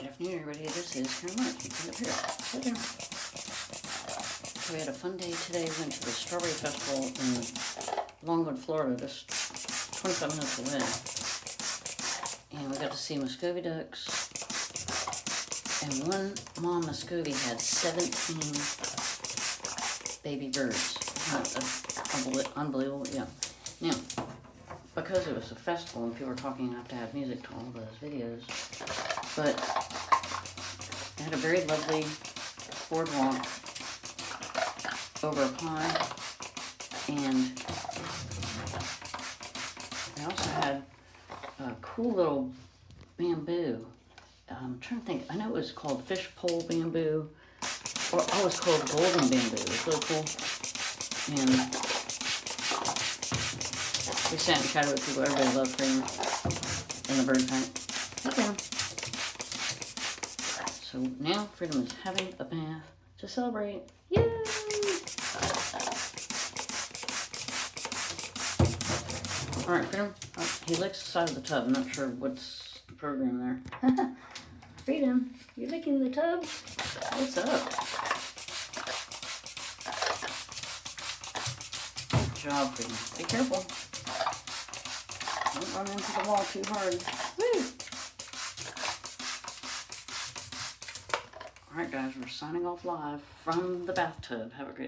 afternoon, everybody. This is Parrot. Okay. So we had a fun day today. We went to the Strawberry Festival in Longwood, Florida, just 25 minutes away. And we got to see Muscovy ducks. And one mom Muscovy had 17 baby birds. Unbelievable, yeah. Now, because it was a festival and people were talking, I have to have music to all those videos. But I had a very lovely boardwalk over a pond, and I also had a cool little bamboo. I'm trying to think, I know it was called fishpole bamboo, or it was called golden bamboo. It was really cool. And we sat and chatted with people. Everybody loved Freedom and the bird paint. Okay. So now Freedom is having a bath to celebrate. Yay! Alright, Freedom. Oh, he licks the side of the tub. I'm not sure what's the program there. Freedom, you licking the tub? What's up? Good job, Freedom. Be careful. Don't run into the wall too hard. Woo! Alright guys, we're signing off live from the bathtub. Have a great day.